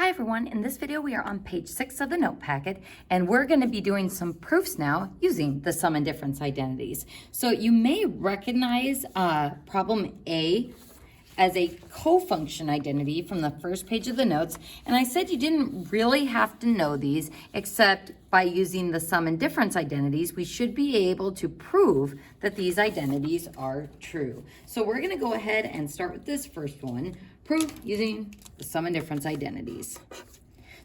Hi everyone, in this video we are on page 6 of the note packet and we're going to be doing some proofs now using the sum and difference identities. So you may recognize problem A as a co-function identity from the first page of the notes, and I said you didn't really have to know these, except by using the sum and difference identities we should be able to prove that these identities are true. So we're going to go ahead and start with this first one, proof using the sum and difference identities.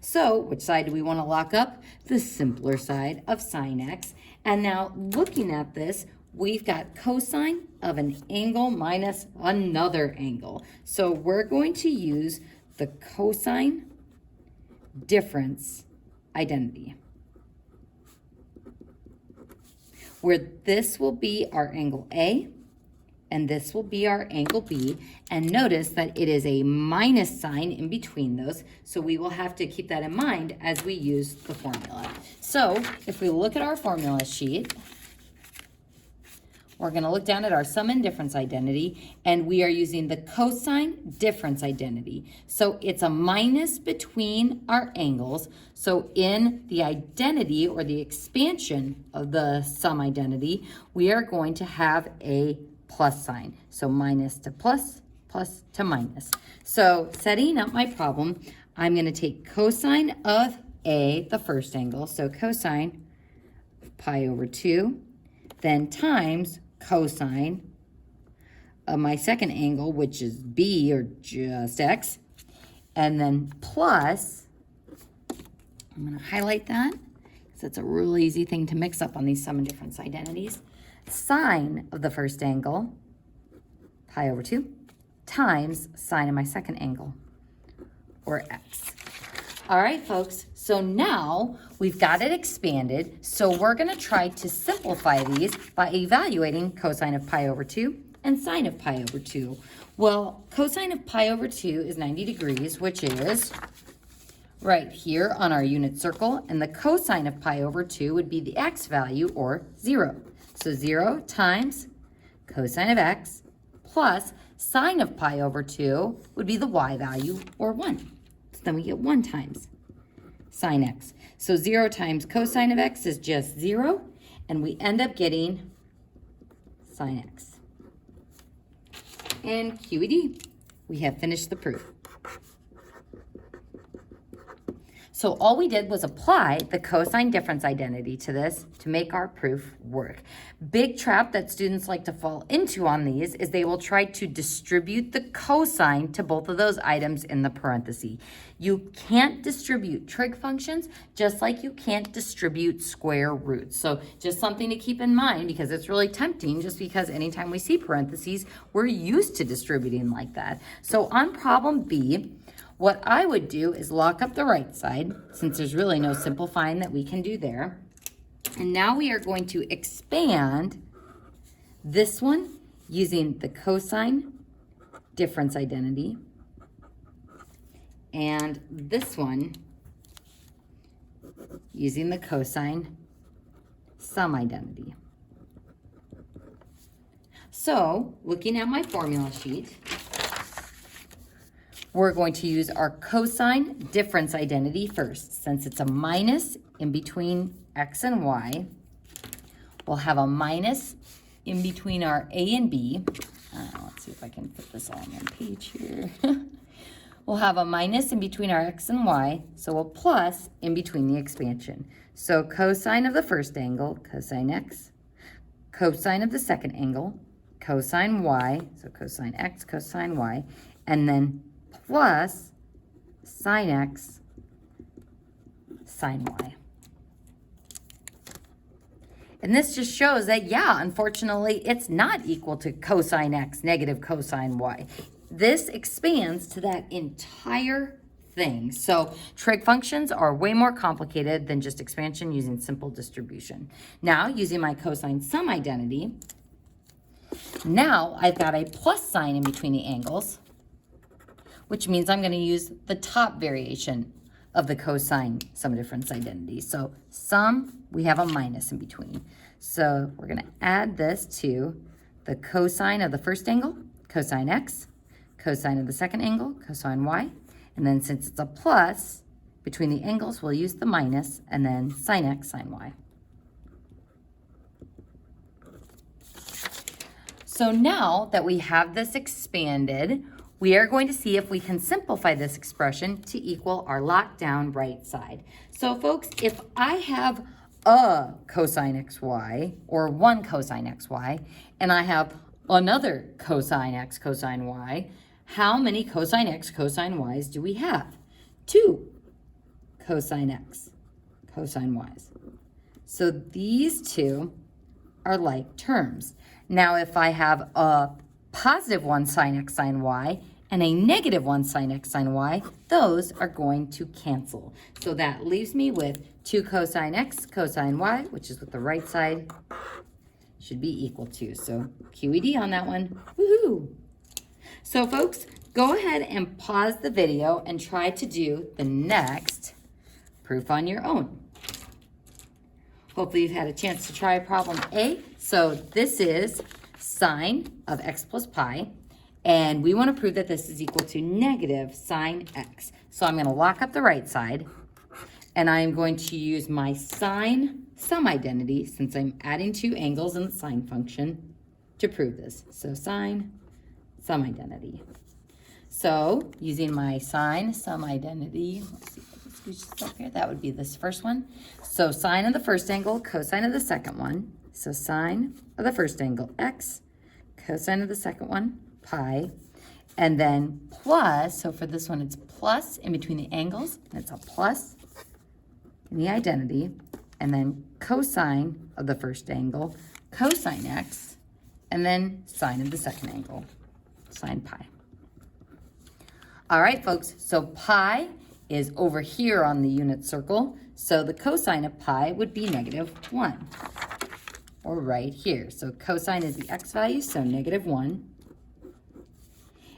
So which side do we want to lock up? The simpler side of sine x. And now looking at this, we've got cosine of an angle minus another angle. So we're going to use the cosine difference identity, where this will be our angle A and this will be our angle B. And notice that it is a minus sign in between those. So we will have to keep that in mind as we use the formula. So if we look at our formula sheet, we're going to look down at our sum and difference identity, and we are using the cosine difference identity. So it's a minus between our angles. So in the identity or the expansion of the sum identity, we are going to have a plus sign. So minus to plus, plus to minus. So setting up my problem, I'm going to take cosine of A, the first angle, so cosine of pi over 2, then times cosine of my second angle, which is B, or just x, and then plus, I'm going to highlight that because that's a real easy thing to mix up on these sum and difference identities, sine of the first angle, pi over 2, times sine of my second angle, or x. All right, folks, so now we've got it expanded, so we're going to try to simplify these by evaluating cosine of pi over 2 and sine of pi over 2. Well, cosine of pi over 2 is 90 degrees, which is right here on our unit circle, and the cosine of pi over 2 would be the x value, or 0. So 0 times cosine of x plus sine of pi over 2 would be the y value, or 1. Then we get 1 times sine x. So 0 times cosine of x is just 0, and we end up getting sine x. And QED, we have finished the proof. So all we did was apply the cosine difference identity to this to make our proof work. Big trap that students like to fall into on these is they will try to distribute the cosine to both of those items in the parenthesis. You can't distribute trig functions just like you can't distribute square roots. So just something to keep in mind, because it's really tempting just because anytime we see parentheses, we're used to distributing like that. So on problem B, what I would do is lock up the right side, since there's really no simplifying that we can do there. And now we are going to expand this one using the cosine difference identity, and this one using the cosine sum identity. So, looking at my formula sheet, we're going to use our cosine difference identity first. Since it's a minus in between x and y, we'll have a minus in between our a and b. Let's see if I can put this all on one page here. We'll have a minus in between our x and y, so we'll plus in between the expansion. So cosine of the first angle, cosine x, cosine of the second angle, cosine y, so cosine x, cosine y, and then plus sine x, sine y. And this just shows that, yeah, unfortunately, it's not equal to cosine x negative cosine y. This expands to that entire thing. So trig functions are way more complicated than just expansion using simple distribution. Now, using my cosine sum identity, now I've got a plus sign in between the angles, which means I'm going to use the top variation of the cosine sum difference identity. So sum, we have a minus in between. So we're going to add this to the cosine of the first angle, cosine x, cosine of the second angle, cosine y, And then since it's a plus, between the angles, we'll use the minus, and then sine x, sine y. So now that we have this expanded, we are going to see if we can simplify this expression to equal our lockdown right side. So folks, if I have a cosine xy, or one cosine xy, and I have another cosine x, cosine y, how many cosine x, cosine y's do we have? 2 cosine x, cosine y's. So these two are like terms. Now, if I have a positive 1 sine x, sine y, and a negative 1 sine x, sine y, those are going to cancel. So that leaves me with 2 cosine x, cosine y, which is what the right side should be equal to. So QED on that one. Woohoo! So folks, go ahead and pause the video and try to do the next proof on your own. Hopefully you've had a chance to try problem A. So this is sine of x plus pi, and we want to prove that this is equal to negative sine x. So I'm going to lock up the right side, and I'm going to use my sine sum identity, since I'm adding 2 angles in the sine function, to prove this. So sine sum identity. So using my sine sum identity, let's see if I can scooch this up here. That would be this first one. So sine of the first angle, cosine of the second one. So sine of the first angle, x, cosine of the second one, pi, and then plus, so for this one it's plus in between the angles, and it's a plus in the identity, and then cosine of the first angle, cosine x, and then sine of the second angle, sine pi. All right, folks, so pi is over here on the unit circle, so the cosine of pi would be -1, or right here. So cosine is the x value, so -1,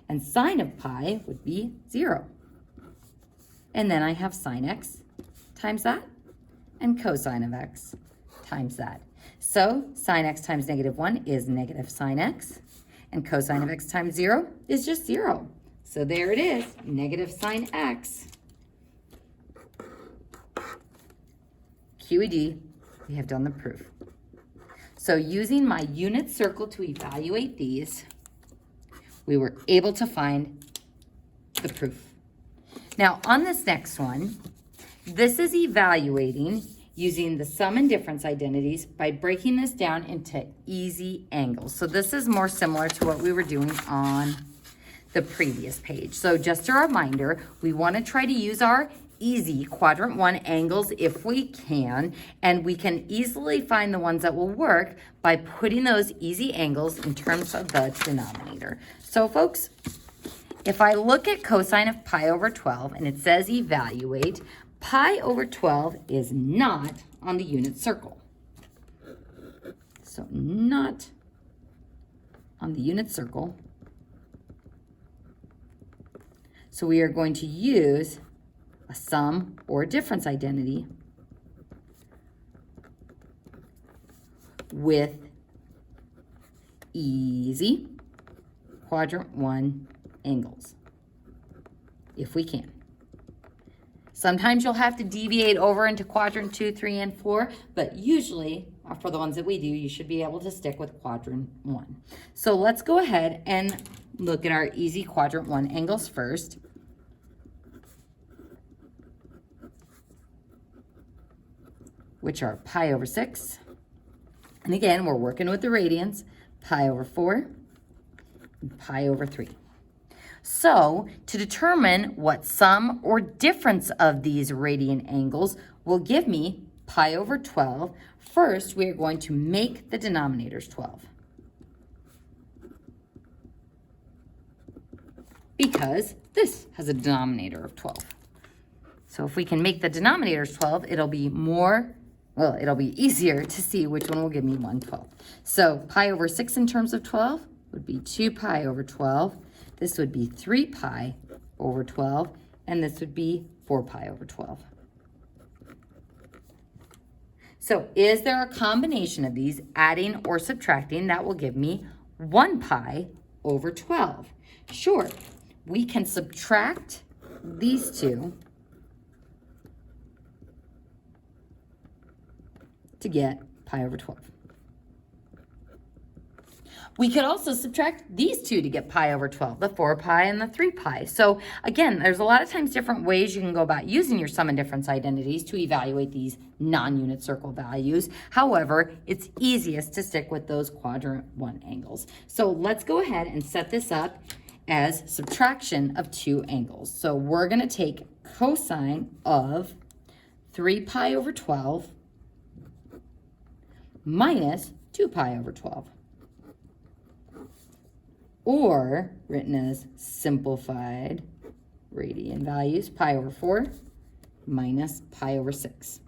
and sine of pi would be 0. And then I have sine x times that, and cosine of x times that. So sine x times -1 is negative sine x, and cosine of x times 0 is just 0. So there it is, negative sine x. QED, we have done the proof. So using my unit circle to evaluate these, we were able to find the proof. Now on this next one, this is evaluating using the sum and difference identities by breaking this down into easy angles. So this is more similar to what we were doing on the previous page. So just a reminder, we want to try to use our easy quadrant 1 angles if we can, and we can easily find the ones that will work by putting those easy angles in terms of the denominator. So folks, if I look at cosine of pi over 12 and it says evaluate, pi over 12 is not on the unit circle. So not on the unit circle. So we are going to use a sum or a difference identity with easy quadrant 1 angles, if we can. Sometimes you'll have to deviate over into quadrant 2, 3, and 4, but usually, for the ones that we do, you should be able to stick with quadrant 1. So let's go ahead and look at our easy quadrant 1 angles first. Which are pi over 6. And again, we're working with the radians, pi over 4, and pi over 3. So to determine what sum or difference of these radian angles will give me pi over 12, first we are going to make the denominators 12. Because this has a denominator of 12. So if we can make the denominators 12, it'll be easier to see which one will give me 1/12. So pi over 6 in terms of 12 would be 2 pi over 12. This would be 3 pi over 12, and this would be 4 pi over 12. So is there a combination of these, adding or subtracting, that will give me 1 pi over 12? Sure, we can subtract these two to get pi over 12. We could also subtract these two to get pi over 12, the 4 pi and the 3 pi. So again, there's a lot of times different ways you can go about using your sum and difference identities to evaluate these non-unit circle values. However, it's easiest to stick with those quadrant 1 angles. So let's go ahead and set this up as subtraction of 2 angles. So we're going to take cosine of 3 pi over 12 minus 2 pi over 12. Or, written as simplified radian values, pi over 4 minus pi over 6.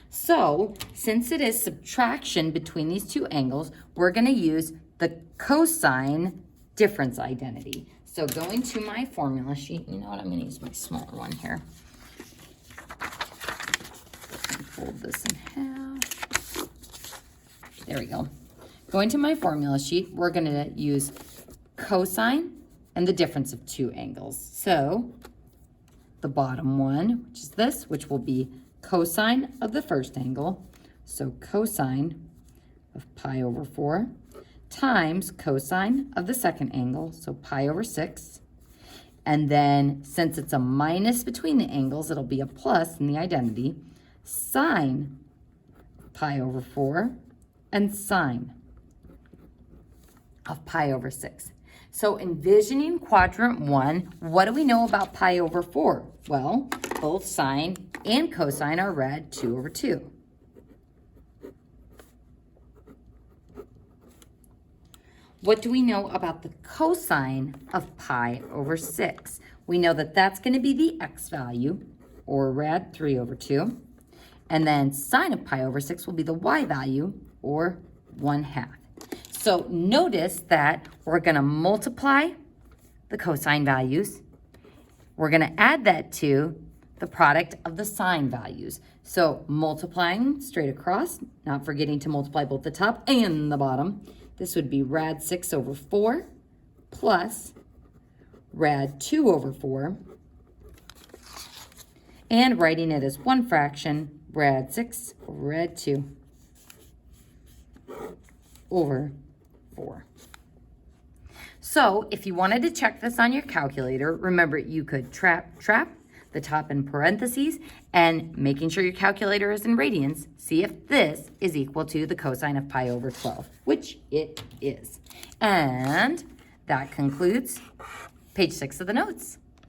So, since it is subtraction between these two angles, we're going to use the cosine difference identity. So, going to my formula sheet, you know what, I'm going to use my smaller one here. Fold this in half. There we go. Going to my formula sheet, we're going to use cosine and the difference of 2 angles. So the bottom one, which is this, which will be cosine of the first angle. So cosine of pi over 4 times cosine of the second angle, so pi over 6. And then since it's a minus between the angles, it'll be a plus in the identity. Sine pi over 4 and sine of pi over 6. So envisioning quadrant 1, what do we know about pi over 4? Well, both sine and cosine are read 2 over 2. What do we know about the cosine of pi over 6? We know that that's going to be the x value, or rad 3 over 2. And then sine of pi over 6 will be the y value, or 1/2. So notice that we're going to multiply the cosine values. We're going to add that to the product of the sine values. So multiplying straight across, not forgetting to multiply both the top and the bottom. This would be rad 6 over 4 plus rad 2 over 4. And writing it as one fraction, rad 6 over rad 2 over 4. So if you wanted to check this on your calculator, remember you could trap the top in parentheses and making sure your calculator is in radians, see if this is equal to the cosine of pi over 12, which it is. And that concludes page 6 of the notes.